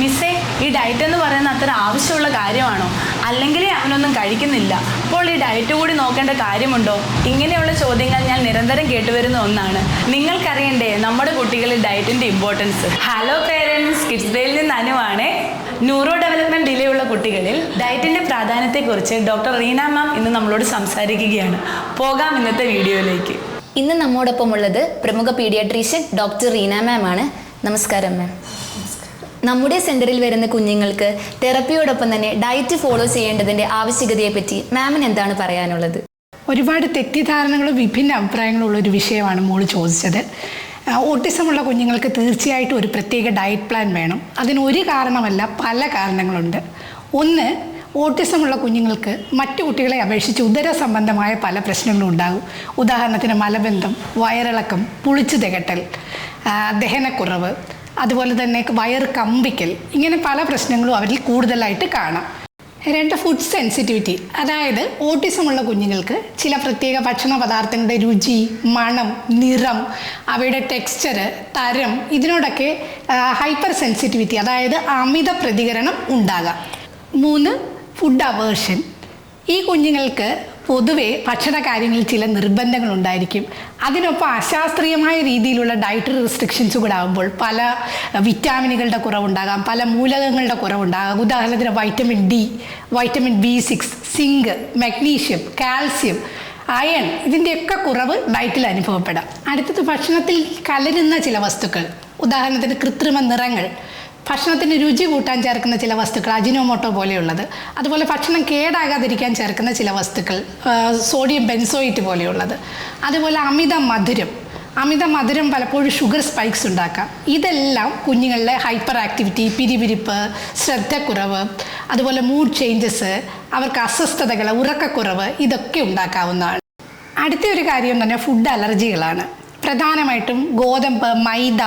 മിസ്സേ, ഈ ഡയറ്റ് എന്ന് പറയുന്ന അത്ര ആവശ്യമുള്ള കാര്യമാണോ? അല്ലെങ്കിലേ അവനൊന്നും കഴിക്കുന്നില്ല, അപ്പോൾ ഈ ഡയറ്റ് കൂടി നോക്കേണ്ട കാര്യമുണ്ടോ? ഇങ്ങനെയുള്ള ചോദ്യങ്ങൾ ഞാൻ നിരന്തരം കേട്ടുവരുന്ന ഒന്നാണ്. നിങ്ങൾക്കറിയണ്ടേ നമ്മുടെ കുട്ടികളിൽ ഡയറ്റിന്റെ ഇമ്പോർട്ടൻസ്? ഹലോ പേരൻസ്, കിഡ്സ് ഡേയിൽ നിന്ന് അനുവാണേ. ന്യൂറോ ഡെവലപ്മെന്റ് ഡിലേ ഉള്ള കുട്ടികളിൽ ഡയറ്റിന്റെ പ്രാധാന്യത്തെക്കുറിച്ച് ഡോക്ടർ റീന മാം ഇന്ന് നമ്മളോട് സംസാരിക്കുകയാണ്. പോകാം ഇന്നത്തെ വീഡിയോയിലേക്ക്. ഇന്ന് നമ്മോടൊപ്പം ഉള്ളത് പ്രമുഖ പീഡിയാട്രീഷ്യൻ ഡോക്ടർ റീന മാം ആണ്. നമസ്കാരം മാം. നമ്മുടെ സെന്ററിൽ വരുന്ന കുഞ്ഞുങ്ങൾക്ക് തെറപ്പിയോടൊപ്പം തന്നെ ഡയറ്റ് ഫോളോ ചെയ്യേണ്ടതിന്റെ ആവശ്യകതയെ പറ്റി മാമിന് എന്താണ് പറയാനുള്ളത്? ഒരുപാട് തെറ്റിദ്ധാരണകളും വിഭിന്ന അഭിപ്രായങ്ങളും ഉള്ളൊരു വിഷയമാണ് മോള് ചോദിച്ചത്. ഓട്ടിസമുള്ള കുഞ്ഞുങ്ങൾക്ക് തീർച്ചയായിട്ടും ഒരു പ്രത്യേക ഡയറ്റ് പ്ലാൻ വേണം. അതിനൊരു കാരണമല്ല, പല കാരണങ്ങളുണ്ട്. ഒന്ന്, ഓട്ടിസമുള്ള കുഞ്ഞുങ്ങൾക്ക് മറ്റു കുട്ടികളെ അപേക്ഷിച്ച് ഉദര സംബന്ധമായ പല പ്രശ്നങ്ങളും ഉണ്ടാകും. ഉദാഹരണത്തിന് മലബന്ധം, വയറിളക്കം, പുളിച്ചു തികട്ടൽ, ദഹനക്കുറവ്, അതുപോലെ തന്നെ വയറ് കമ്പിക്കൽ, ഇങ്ങനെ പല പ്രശ്നങ്ങളും അവരിൽ കൂടുതലായിട്ട് കാണാം. രണ്ട്, ഫുഡ് സെൻസിറ്റിവിറ്റി, അതായത് ഓട്ടിസമുള്ള കുഞ്ഞുങ്ങൾക്ക് ചില പ്രത്യേക ഭക്ഷണ പദാർത്ഥങ്ങളുടെ രുചി, മണം, നിറം, അവയുടെ ടെക്സ്ചർ, തരം, ഇതിനോടൊക്കെ ഹൈപ്പർ സെൻസിറ്റിവിറ്റി, അതായത് അമിത പ്രതികരണം ഉണ്ടാകാം. മൂന്ന്, ഫുഡ് അവേർഷൻ. ഈ കുഞ്ഞുങ്ങൾക്ക് പൊതുവെ ഭക്ഷണ കാര്യങ്ങളിൽ ചില നിർബന്ധങ്ങൾ ഉണ്ടായിരിക്കും. അതിനൊപ്പം അശാസ്ത്രീയമായ രീതിയിലുള്ള ഡയറ്ററി റെസ്ട്രിക്ഷൻസ് കൂടെ ആകുമ്പോൾ പല വിറ്റാമിനുകളുടെ കുറവുണ്ടാകാം, പല മൂലകങ്ങളുടെ കുറവുണ്ടാകാം. ഉദാഹരണത്തിന് vitamin D, vitamin B6, zinc, magnesium, calcium, iron, ഇതിൻ്റെയൊക്കെ കുറവ് ഡയറ്റിൽ അനുഭവപ്പെടാം. അടുത്തത്, ഭക്ഷണത്തിൽ കലരുന്ന ചില വസ്തുക്കൾ, ഉദാഹരണത്തിന് കൃത്രിമ നിറങ്ങൾ, ഭക്ഷണത്തിന് രുചി കൂട്ടാൻ ചേർക്കുന്ന ചില വസ്തുക്കൾ, അജിനോമോട്ടോ പോലെയുള്ളത്, അതുപോലെ ഭക്ഷണം കേടാകാതിരിക്കാൻ ചേർക്കുന്ന ചില വസ്തുക്കൾ, സോഡിയം ബെൻസോയിറ്റ് പോലെയുള്ളത്, അതുപോലെ അമിത മധുരം പലപ്പോഴും ഷുഗർ സ്പൈക്സ് ഉണ്ടാക്കാം. ഇതെല്ലാം കുഞ്ഞുങ്ങളിലെ ഹൈപ്പർ ആക്ടിവിറ്റി, പിരിപിരിപ്പ്, ശ്രദ്ധക്കുറവ്, അതുപോലെ മൂഡ് ചേഞ്ചസ്, അവർക്ക് അസ്വസ്ഥതകൾ, ഉറക്കക്കുറവ്, ഇതൊക്കെ ഉണ്ടാക്കാവുന്നതാണ്. അടുത്ത ഒരു കാര്യം തന്നെ ഫുഡ് അലർജികളാണ്. പ്രധാനമായിട്ടും ഗോതമ്പ്, മൈദ,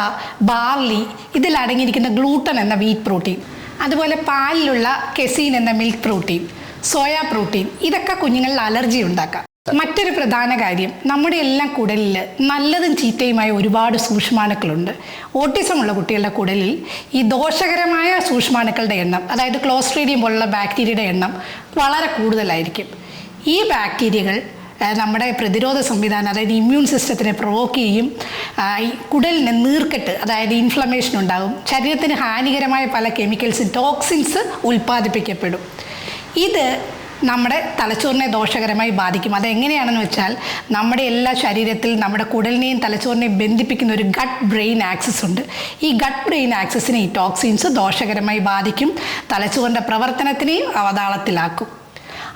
ബാർലി, ഇതിൽ അടങ്ങിയിരിക്കുന്ന ഗ്ലൂട്ടൻ എന്ന വീറ്റ് പ്രോട്ടീൻ, അതുപോലെ പാലിലുള്ള കെസീൻ എന്ന മിൽക്ക് പ്രോട്ടീൻ, സോയ പ്രോട്ടീൻ, ഇതൊക്കെ കുഞ്ഞുങ്ങളിൽ അലർജി ഉണ്ടാക്കാം. മറ്റൊരു പ്രധാന കാര്യം, നമ്മുടെ എല്ലാം കുടലിൽ നല്ലതും ചീത്തയുമായ ഒരുപാട് സൂക്ഷ്മാണുക്കളുണ്ട്. ഓട്ടിസമുള്ള കുട്ടികളുടെ കുടലിൽ ഈ ദോഷകരമായ സൂക്ഷ്മാണുക്കളുടെ എണ്ണം, അതായത് ക്ലോസ്ട്രീഡിയം പോലുള്ള ബാക്ടീരിയയുടെ എണ്ണം വളരെ കൂടുതലായിരിക്കും. ഈ ബാക്ടീരിയകൾ നമ്മുടെ പ്രതിരോധ സംവിധാനം, അതായത് ഇമ്മ്യൂൺ സിസ്റ്റത്തിനെ പ്രൊവോക്ക് ചെയ്യും. കുടലിന് നീർക്കെട്ട്, അതായത് ഇൻഫ്ലമേഷൻ ഉണ്ടാകും. ശരീരത്തിന് ഹാനികരമായ പല കെമിക്കൽസും, ടോക്സിൻസ് ഉൽപ്പാദിപ്പിക്കപ്പെടും. ഇത് നമ്മുടെ തലച്ചോറിനെ ദോഷകരമായി ബാധിക്കും. അതെങ്ങനെയാണെന്ന് വെച്ചാൽ, നമ്മുടെ എല്ലാ ശരീരത്തിൽ നമ്മുടെ കുടലിനെയും തലച്ചോറിനെയും ബന്ധിപ്പിക്കുന്ന ഒരു ഗട്ട് ബ്രെയിൻ ആക്സിസ് ഉണ്ട്. ഈ ഗട്ട് ബ്രെയിൻ ആക്സിസിനെ ഈ ടോക്സിൻസ് ദോഷകരമായി ബാധിക്കും, തലച്ചോറിൻ്റെ പ്രവർത്തനത്തിനെയും അവതാളത്തിലാക്കും.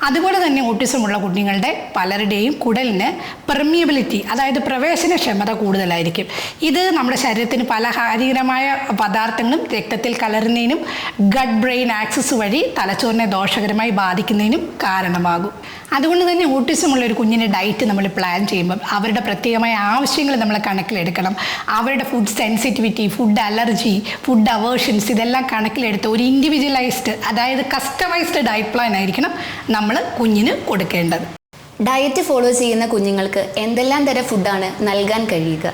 അതുപോലെ തന്നെ ഓട്ടിസമുള്ള കുഞ്ഞുങ്ങളുടെ പലരുടെയും കുടലിന് പെർമിയബിലിറ്റി, അതായത് പ്രവേശനക്ഷമത കൂടുതലായിരിക്കും. ഇത് നമ്മുടെ ശരീരത്തിന് പല ഹാനികരമായ പദാർത്ഥങ്ങളും രക്തത്തിൽ കലരുന്നതിനും ഗട്ട് ബ്രെയിൻ ആക്സിസ് വഴി തലച്ചോറിനെ ദോഷകരമായി ബാധിക്കുന്നതിനും കാരണമാകും. അതുകൊണ്ട് തന്നെ ഓട്ടിസമുള്ള ഒരു കുഞ്ഞിൻ്റെ ഡയറ്റ് നമ്മൾ പ്ലാൻ ചെയ്യുമ്പം അവരുടെ പ്രത്യേകമായ ആവശ്യങ്ങൾ നമ്മൾ കണക്കിലെടുക്കണം. അവരുടെ food sensitivity, food allergy, food aversions, ഇതെല്ലാം കണക്കിലെടുത്ത് ഒരു ഇൻഡിവിജ്വലൈസ്ഡ്, അതായത് കസ്റ്റമൈസ്ഡ് ഡയറ്റ് പ്ലാൻ ആയിരിക്കണം നമ്മൾ കുഞ്ഞിന് കൊടുക്കേണ്ടത്. ഡയറ്റ് ഫോളോ ചെയ്യുന്ന കുഞ്ഞുങ്ങൾക്ക് എന്തെല്ലാം തരം ഫുഡാണ് നൽകാൻ കഴിയുക?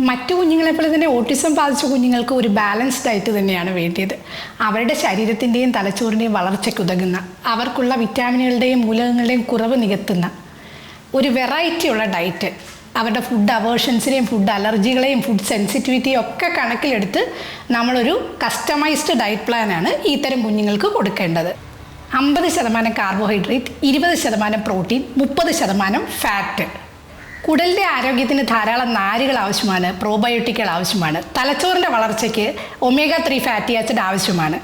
മറ്റു കുഞ്ഞുങ്ങളെപ്പോലെ തന്നെ ഓട്ടിസം ബാധിച്ച കുഞ്ഞുങ്ങൾക്ക് ഒരു ബാലൻസ് ഡയറ്റ് തന്നെയാണ് വേണ്ടത്. അവരുടെ ശരീരത്തിൻ്റെയും തലച്ചോറിൻ്റെയും വളർച്ചയ്ക്ക് ഉതകുന്ന, അവർക്കുള്ള വിറ്റാമിനുകളുടെയും മൂലകങ്ങളുടെയും കുറവ് നികത്തുന്ന ഒരു വെറൈറ്റിയുള്ള ഡയറ്റ്, അവരുടെ ഫുഡ് അവേർഷൻസിനെയും ഫുഡ് അലർജികളെയും ഫുഡ് സെൻസിറ്റിവിറ്റിയും ഒക്കെ കണക്കിലെടുത്ത് നമ്മളൊരു കസ്റ്റമൈസ്ഡ് ഡയറ്റ് പ്ലാനാണ് ഇത്തരം കുഞ്ഞുങ്ങൾക്ക് കൊടുക്കേണ്ടത്. 50% കാർബോഹൈഡ്രേറ്റ്, 20% പ്രോട്ടീൻ, 30% ഫാറ്റ്. കുടലിൻ്റെ ആരോഗ്യത്തിന് ധാരാളം നാരുകൾ ആവശ്യമാണ്, പ്രോബയോട്ടിക്കുകൾ ആവശ്യമാണ്. തലച്ചോറിൻ്റെ വളർച്ചയ്ക്ക് omega-3 ഫാറ്റി ആസിഡ് ആവശ്യമാണ്.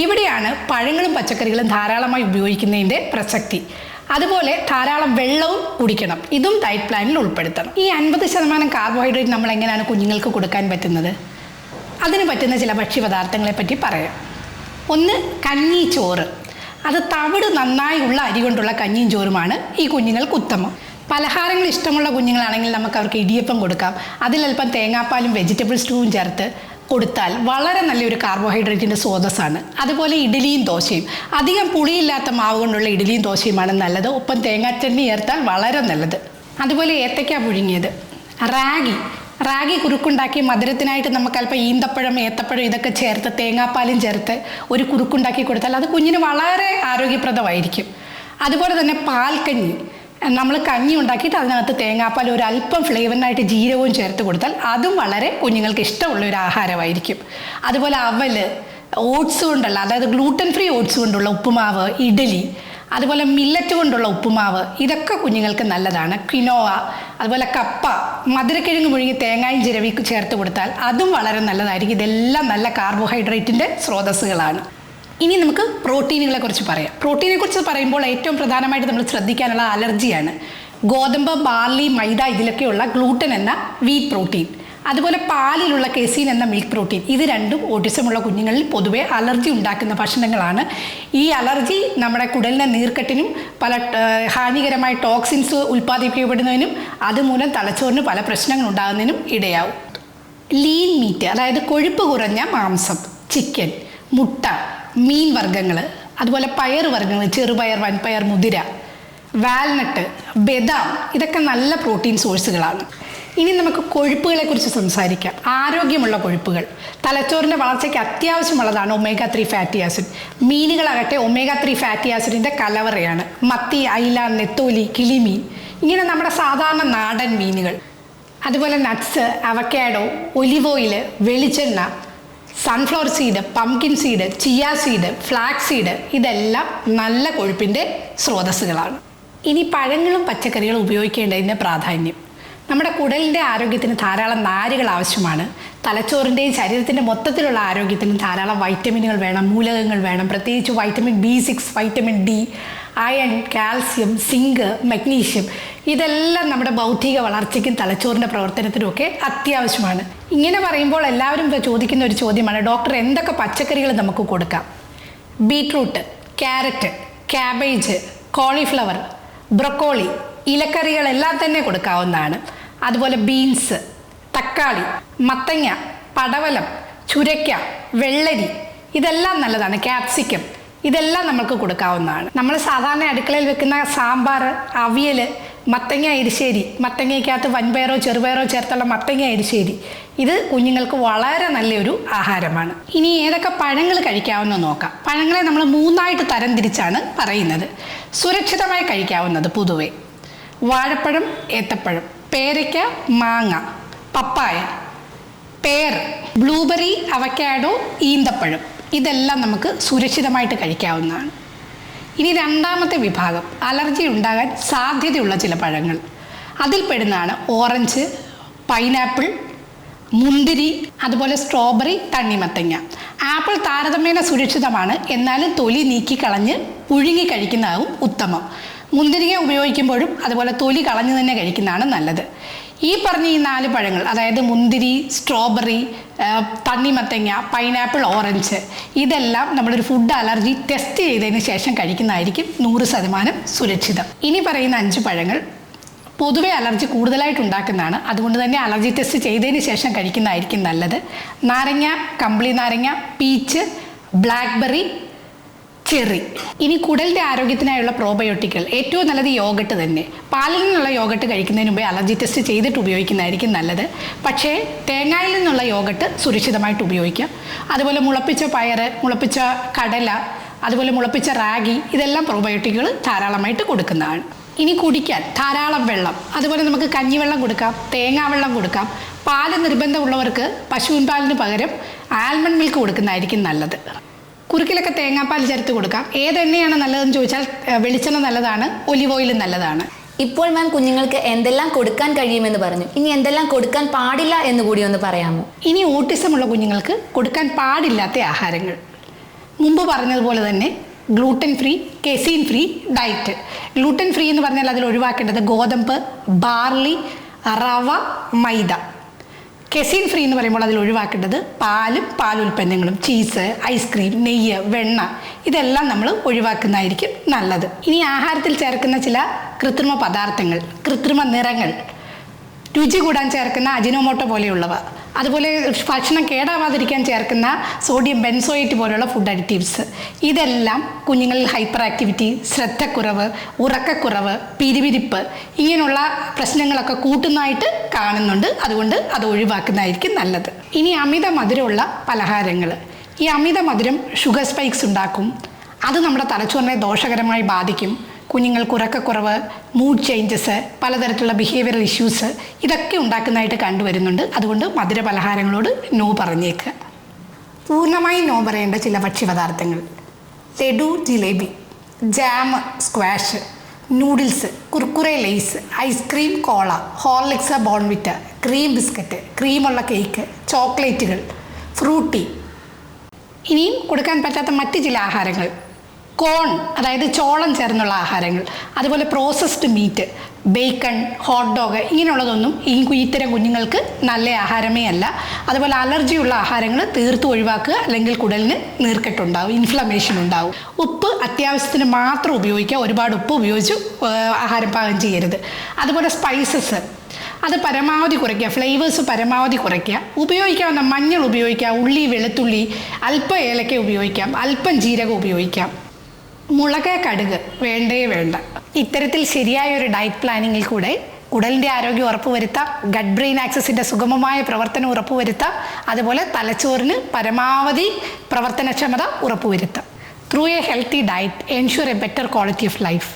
ഇവിടെയാണ് പഴങ്ങളും പച്ചക്കറികളും ധാരാളമായി ഉപയോഗിക്കുന്നതിൻ്റെ പ്രസക്തി. അതുപോലെ ധാരാളം വെള്ളവും കുടിക്കണം, ഇതും ഡയറ്റ് പ്ലാനിൽ ഉൾപ്പെടുത്തണം. ഈ 50% കാർബോഹൈഡ്രേറ്റ് നമ്മൾ എങ്ങനെയാണ് കുഞ്ഞുങ്ങൾക്ക് കൊടുക്കാൻ പറ്റുന്നത്? അതിന് പറ്റുന്ന ചില ഭക്ഷ്യപദാർത്ഥങ്ങളെ പറ്റി പറയാം. ഒന്ന്, കഞ്ഞി ചോറ്. അത് തവിട് നന്നായി ഉള്ള അരി കൊണ്ടുള്ള കഞ്ഞിയും ചോറുമാണ് ഈ കുഞ്ഞുങ്ങൾക്ക് ഉത്തമം. പലഹാരങ്ങൾ ഇഷ്ടമുള്ള കുഞ്ഞുങ്ങളാണെങ്കിൽ നമുക്ക് അവർക്ക് ഇടിയപ്പം കൊടുക്കാം. അതിലൽപ്പം തേങ്ങാപ്പാലും വെജിറ്റബിൾ സ്റ്റൂവും ചേർത്ത് കൊടുത്താൽ വളരെ നല്ലൊരു കാർബോഹൈഡ്രേറ്റിൻ്റെ സ്രോതസ്സാണ്. അതുപോലെ ഇഡ്ഡലിയും ദോശയും, അധികം പുളിയില്ലാത്ത മാവ് കൊണ്ടുള്ള ഇഡ്ഡലിയും ദോശയുമാണ് നല്ലത്. ഒപ്പം തേങ്ങാച്ചട്നി ചേർത്താൽ വളരെ നല്ലത്. അതുപോലെ ഏത്തയ്ക്ക പുഴുങ്ങിയത്, റാഗി, റാഗി കുറുക്കുണ്ടാക്കി മധുരത്തിനായിട്ട് നമുക്ക് അല്പം ഈന്തപ്പഴം, ഏത്തപ്പഴം ഇതൊക്കെ ചേർത്ത് തേങ്ങാപ്പാലും ചേർത്ത് ഒരു കുറുക്കുണ്ടാക്കി കൊടുത്താൽ അത് കുഞ്ഞിന് വളരെ ആരോഗ്യപ്രദമായിരിക്കും. അതുപോലെ തന്നെ പാൽക്കഞ്ഞി, നമ്മൾ കഞ്ഞി ഉണ്ടാക്കിയിട്ട് അതിനകത്ത് തേങ്ങാപ്പാൽ ഒരു അല്പം ഫ്ലേവറിനായിട്ട് ജീരകവും ചേർത്ത് കൊടുത്താൽ അതും വളരെ കുഞ്ഞുങ്ങൾക്ക് ഇഷ്ടമുള്ള ഒരു ആഹാരമായിരിക്കും. അതുപോലെ അവല്, ഓട്സ് കൊണ്ടുള്ള, അതായത് ഗ്ലൂട്ടൻ ഫ്രീ ഓട്സ് കൊണ്ടുള്ള ഉപ്പുമാവ്, ഇഡലി, അതുപോലെ മില്ലറ്റ് കൊണ്ടുള്ള ഉപ്പുമാവ്, ഇതൊക്കെ കുഞ്ഞുങ്ങൾക്ക് നല്ലതാണ്. ക്വിനോവ, അതുപോലെ കപ്പ, മധുരക്കിഴങ്ങ് മുഴുകി തേങ്ങായും ചിരവി ചേർത്ത് കൊടുത്താൽ അതും വളരെ നല്ലതായിരിക്കും. ഇതെല്ലാം നല്ല കാർബോഹൈഡ്രേറ്റിൻ്റെ സ്രോതസ്സുകളാണ്. ഇനി നമുക്ക് പ്രോട്ടീനുകളെ കുറിച്ച് പറയാം. പ്രോട്ടീനെ കുറിച്ച് പറയുമ്പോൾ ഏറ്റവും പ്രധാനമായിട്ട് നമ്മൾ ശ്രദ്ധിക്കാനുള്ള അലർജിയാണ്. ഗോതമ്പ്, ബാർലി, മൈദ ഇതിലൊക്കെയുള്ള ഗ്ലൂട്ടൻ എന്ന വീറ്റ് പ്രോട്ടീൻ, അതുപോലെ പാലിലുള്ള കെസീൻ എന്ന മിൽക്ക് പ്രോട്ടീൻ, ഇത് രണ്ടും ഓട്ടിസമുള്ള കുഞ്ഞുങ്ങളിൽ പൊതുവെ അലർജി ഉണ്ടാക്കുന്ന ഭക്ഷണങ്ങളാണ്. ഈ അലർജി നമ്മുടെ കുടലിലെ നീർക്കെട്ടിനും പല ഹാനികരമായ ടോക്സിൻസ് ഉൽപ്പാദിപ്പിക്കപ്പെടുന്നതിനും അതുമൂലം തലച്ചോറിന് പല പ്രശ്നങ്ങൾ ഉണ്ടാകുന്നതിനും ഇടയാവും. ലീൻ മീറ്റ്, അതായത് കൊഴുപ്പ് കുറഞ്ഞ മാംസം, ചിക്കൻ, മുട്ട, മീൻ വർഗ്ഗങ്ങൾ, അതുപോലെ പയർ വർഗ്ഗങ്ങൾ, ചെറുപയർ, വൻപയർ, മുതിര, വാൽനട്ട്, ബദാം, ഇതൊക്കെ നല്ല പ്രോട്ടീൻ സോഴ്സുകളാണ്. ഇനി നമുക്ക് കൊഴുപ്പുകളെ കുറിച്ച് സംസാരിക്കാം. ആരോഗ്യമുള്ള കൊഴുപ്പുകൾ തലച്ചോറിൻ്റെ വളർച്ചയ്ക്ക് അത്യാവശ്യമുള്ളതാണ് omega-3 ഫാറ്റി ആസിഡ്. മീനുകളാകട്ടെ omega-3 ഫാറ്റി ആസിഡിൻ്റെ കലവറയാണ്. മത്തി, അയില, നെത്തോലി, കിളിമീൻ, ഇങ്ങനെ നമ്മുടെ സാധാരണ നാടൻ മീനുകൾ. അതുപോലെ നട്ട്സ്, അവക്കാഡോ, ഒലിവ് ഓയിൽ, വെളിച്ചെണ്ണ, sunflower seed, pumpkin seed, chia seed, flax seed, ഇതെല്ലാം നല്ല കൊഴുപ്പിൻ്റെ സ്രോതസ്സുകളാണ്. ഇനി പഴങ്ങളും പച്ചക്കറികളും ഉപയോഗിക്കേണ്ടതിൻ്റെ പ്രാധാന്യം. നമ്മുടെ കുടലിൻ്റെ ആരോഗ്യത്തിന് ധാരാളം നാരുകൾ ആവശ്യമാണ്. തലച്ചോറിൻ്റെയും ശരീരത്തിൻ്റെ മൊത്തത്തിലുള്ള ആരോഗ്യത്തിനും ധാരാളം വൈറ്റമിനുകൾ വേണം, മൂലകങ്ങൾ വേണം. പ്രത്യേകിച്ച് vitamin B6, vitamin D, iron, calcium, zinc, magnesium, ഇതെല്ലാം നമ്മുടെ ബൗദ്ധിക വളർച്ചയ്ക്കും തലച്ചോറിൻ്റെ പ്രവർത്തനത്തിനും ഒക്കെ അത്യാവശ്യമാണ്. ഇങ്ങനെ പറയുമ്പോൾ എല്ലാവരും ചോദിക്കുന്ന ഒരു ചോദ്യമാണ്, ഡോക്ടർ എന്തൊക്കെ പച്ചക്കറികൾ നമുക്ക് കൊടുക്കാം? Beetroot, carrot, cabbage, cauliflower, broccoli, ഇലക്കറികളെല്ലാം തന്നെ കൊടുക്കാവുന്നതാണ്. അതുപോലെ ബീൻസ്, തക്കാളി, മത്തങ്ങ, പടവലം, ചുരയ്ക്ക, വെള്ളരി, ഇതെല്ലാം നല്ലതാണ്. ക്യാപ്സിക്കം, ഇതെല്ലാം നമുക്ക് കൊടുക്കാവുന്നതാണ്. നമ്മൾ സാധാരണ അടുക്കളയിൽ വെക്കുന്ന സാമ്പാർ, അവിയൽ, മത്തങ്ങ എരിശ്ശേരി, മത്തങ്ങയ്ക്കകത്ത് വൻപയറോ ചെറുപയറോ ചേർത്തുള്ള മത്തങ്ങ എരിശ്ശേരി, ഇത് കുഞ്ഞുങ്ങൾക്ക് വളരെ നല്ലൊരു ആഹാരമാണ്. ഇനി ഏതൊക്കെ പഴങ്ങൾ കഴിക്കാമെന്ന് നോക്കാം. പഴങ്ങളെ നമ്മൾ 3ആയിട്ട് തരംതിരിച്ചാണ് പറയുന്നത്. സുരക്ഷിതമായി കഴിക്കാവുന്നത് പൊതുവെ വാഴപ്പഴം, ഏത്തപ്പഴം, പേരയ്ക്ക, മാങ്ങ, പപ്പായ, പേർ, ബ്ലൂബെറി, അവക്കാഡോ, ഈന്തപ്പഴം, ഇതെല്ലാം നമുക്ക് സുരക്ഷിതമായിട്ട് കഴിക്കാവുന്നതാണ്. ഇനി രണ്ടാമത്തെ വിഭാഗം അലർജി ഉണ്ടാകാൻ സാധ്യതയുള്ള ചില പഴങ്ങൾ. അതിൽപ്പെടുന്നതാണ് ഓറഞ്ച്, പൈനാപ്പിൾ, മുന്തിരി, അതുപോലെ സ്ട്രോബെറി, തണ്ണിമത്തങ്ങ. ആപ്പിൾ താരതമ്യേന സുരക്ഷിതമാണ്, എന്നാലും തൊലി നീക്കിക്കളഞ്ഞ് പുഴുങ്ങി കഴിക്കുന്നതാവും ഉത്തമം. മുന്തിരിങ്ങ ഉപയോഗിക്കുമ്പോഴും അതുപോലെ തൊലി കളഞ്ഞു തന്നെ കഴിക്കുന്നതാണ് നല്ലത്. ഈ പറഞ്ഞ ഈ 4 പഴങ്ങൾ, അതായത് മുന്തിരി, സ്ട്രോബെറി, തണ്ണിമത്തങ്ങ, പൈനാപ്പിൾ, ഓറഞ്ച്, ഇതെല്ലാം നമ്മളൊരു ഫുഡ് അലർജി ടെസ്റ്റ് ചെയ്തതിന് ശേഷം കഴിക്കുന്നതായിരിക്കും 100% സുരക്ഷിതം. ഇനി പറയുന്ന 5 പഴങ്ങൾ പൊതുവെ അലർജി കൂടുതലായിട്ട് ഉണ്ടാക്കുന്നതാണ്. അതുകൊണ്ട് തന്നെ അലർജി ടെസ്റ്റ് ചെയ്തതിന് ശേഷം കഴിക്കുന്നതായിരിക്കും നല്ലത്. നാരങ്ങ, കമ്പിളി നാരങ്ങ, പീച്ച്, ബ്ലാക്ക്ബെറി, ചെറി. ഇനി കുടലിൻ്റെ ആരോഗ്യത്തിനായുള്ള പ്രോബയോട്ടിക്കുകൾ ഏറ്റവും നല്ലത് യോഗട്ട് തന്നെ. പാലിൽ നിന്നുള്ള യോഗട്ട് കഴിക്കുന്നതിന് മുമ്പേ അലർജി ടെസ്റ്റ് ചെയ്തിട്ട് ഉപയോഗിക്കുന്നതായിരിക്കും നല്ലത്. പക്ഷേ തേങ്ങയിൽ നിന്നുള്ള യോഗട്ട് സുരക്ഷിതമായിട്ട് ഉപയോഗിക്കാം. അതുപോലെ മുളപ്പിച്ച പയർ, മുളപ്പിച്ച കടല, അതുപോലെ മുളപ്പിച്ച റാഗി, ഇതെല്ലാം പ്രോബയോട്ടിക്കുകൾ ധാരാളമായിട്ട് കൊടുക്കുന്നതാണ്. ഇനി കുടിക്കാൻ ധാരാളം വെള്ളം, അതുപോലെ നമുക്ക് കഞ്ഞിവെള്ളം കൊടുക്കാം, തേങ്ങാവെള്ളം കൊടുക്കാം. പാല് നിർബന്ധമുള്ളവർക്ക് പശുവിൻ പാലിന് പകരം ആൽമണ്ട് മിൽക്ക് കൊടുക്കുന്നതായിരിക്കും നല്ലത്. കുറുക്കിലൊക്കെ തേങ്ങാപ്പാൽ ചേർത്ത് കൊടുക്കാം. ഏതെണ്ണയാണ് നല്ലതെന്ന് ചോദിച്ചാൽ വെളിച്ചെണ്ണ നല്ലതാണ്, ഒലിവ് ഓയിൽ നല്ലതാണ്. ഇപ്പോൾ മാം കുഞ്ഞുങ്ങൾക്ക് എന്തെല്ലാം കൊടുക്കാൻ കഴിയുമെന്ന് പറഞ്ഞു. ഇനി എന്തെല്ലാം കൊടുക്കാൻ പാടില്ല എന്ന് കൂടി ഒന്ന് പറയാമോ? ഇനി ഓട്ടിസമുള്ള കുഞ്ഞുങ്ങൾക്ക് കൊടുക്കാൻ പാടില്ലാത്ത ആഹാരങ്ങൾ മുമ്പ് പറഞ്ഞതുപോലെ തന്നെ gluten free, casein free diet. Gluten free എന്ന് പറഞ്ഞാൽ അതിൽ ഒഴിവാക്കേണ്ടത് ഗോതമ്പ്, ബാർലി, റവ, മൈദ. കെസീൻ ഫ്രീ എന്ന് പറയുമ്പോൾ അതിൽ ഒഴിവാക്കേണ്ടത് പാലും പാലുൽപ്പന്നങ്ങളും, ചീസ്, ഐസ്ക്രീം, നെയ്യ്, വെണ്ണ, ഇതെല്ലാം നമ്മൾ ഒഴിവാക്കുന്നതായിരിക്കും നല്ലത്. ഇനി ആഹാരത്തിൽ ചേർക്കുന്ന ചില കൃത്രിമ പദാർത്ഥങ്ങൾ, കൃത്രിമ നിറങ്ങൾ, രുചി കൂടാൻ ചേർക്കുന്ന അജിനോമോട്ടോ പോലെയുള്ളവ, അതുപോലെ ഭക്ഷണം കേടാവാതിരിക്കാൻ ചേർക്കുന്ന സോഡിയം ബെൻസോയേറ്റ് പോലുള്ള ഫുഡ് അഡിറ്റീവ്സ്, ഇതെല്ലാം കുഞ്ഞുങ്ങളിൽ ഹൈപ്പർ ആക്ടിവിറ്റി, ശ്രദ്ധക്കുറവ്, ഉറക്കക്കുറവ്, പിരിവിരിപ്പ് ഇങ്ങനെയുള്ള പ്രശ്നങ്ങളൊക്കെ കൂട്ടുന്നതായിട്ട് കാണുന്നുണ്ട്. അതുകൊണ്ട് അത് ഒഴിവാക്കുന്നതായിരിക്കും നല്ലത്. ഇനി അമിത മധുരമുള്ള പലഹാരങ്ങൾ. ഈ അമിത മധുരം ഷുഗർ സ്പൈക്സ് ഉണ്ടാക്കും. അത് നമ്മുടെ തലച്ചോറിനെ ദോഷകരമായി ബാധിക്കും. കുഞ്ഞുങ്ങൾക്ക് ഉറക്കക്കുറവ്, മൂഡ് ചേഞ്ചസ്, പലതരത്തിലുള്ള ബിഹേവിയറൽ ഇഷ്യൂസ് ഇതൊക്കെ ഉണ്ടാക്കുന്നതായിട്ട് കണ്ടുവരുന്നുണ്ട്. അതുകൊണ്ട് മധുര പലഹാരങ്ങളോട് നോ പറഞ്ഞേക്കുക. പൂർണ്ണമായും നോ പറയേണ്ട ചില ഭക്ഷ്യപദാർത്ഥങ്ങൾ: laddu, jalebi, jam, squash, noodles, Kurkure, Lays, ice cream, cola, Horlicks, Bournvita, cream biscuit, ക്രീമുള്ള കേക്ക്, ചോക്ലേറ്റുകൾ, ഫ്രൂട്ടി. ഇനിയും കൊടുക്കാൻ പറ്റാത്ത മറ്റ് ചില ആഹാരങ്ങൾ: കോൺ, അതായത് ചോളം ചേർന്നുള്ള ആഹാരങ്ങൾ, അതുപോലെ processed meat, bacon, hot dog ഇങ്ങനെയുള്ളതൊന്നും ഇത്തരം കുഞ്ഞുങ്ങൾക്ക് നല്ല ആഹാരമേ അല്ല. അതുപോലെ അലർജിയുള്ള ആഹാരങ്ങൾ തീർത്തും ഒഴിവാക്കുക, അല്ലെങ്കിൽ കുടലിന് നീർക്കെട്ടുണ്ടാവും, ഇൻഫ്ലമേഷൻ ഉണ്ടാവും. ഉപ്പ് അത്യാവശ്യത്തിന് മാത്രം ഉപയോഗിക്കുക. ഒരുപാട് ഉപ്പ് ഉപയോഗിച്ച് ആഹാരം പാകം ചെയ്യരുത്. അതുപോലെ സ്പൈസസ് അത് പരമാവധി കുറയ്ക്കുക, ഫ്ലേവേഴ്സ് പരമാവധി കുറയ്ക്കുക. ഉപയോഗിക്കാവുന്ന മഞ്ഞൾ ഉപയോഗിക്കാം, ഉള്ളി, വെളുത്തുള്ളി, അല്പം ഏലക്ക ഉപയോഗിക്കാം, അല്പം ജീരകം ഉപയോഗിക്കാം. മുളക്, കടുക് വേണ്ടേ വേണ്ട. ഇത്തരത്തിൽ ശരിയായ ഒരു ഡയറ്റ് പ്ലാനിങ്ങിൽ കൂടെ കുടലിൻ്റെ ആരോഗ്യം ഉറപ്പുവരുത്താം, ഗട്ട് ബ്രെയിൻ ആക്സസിൻ്റെ സുഗമമായ പ്രവർത്തനം ഉറപ്പുവരുത്താം, അതുപോലെ തലച്ചോറിന് പരമാവധി പ്രവർത്തനക്ഷമത ഉറപ്പുവരുത്താം. Through a healthy diet ensure a better quality of life.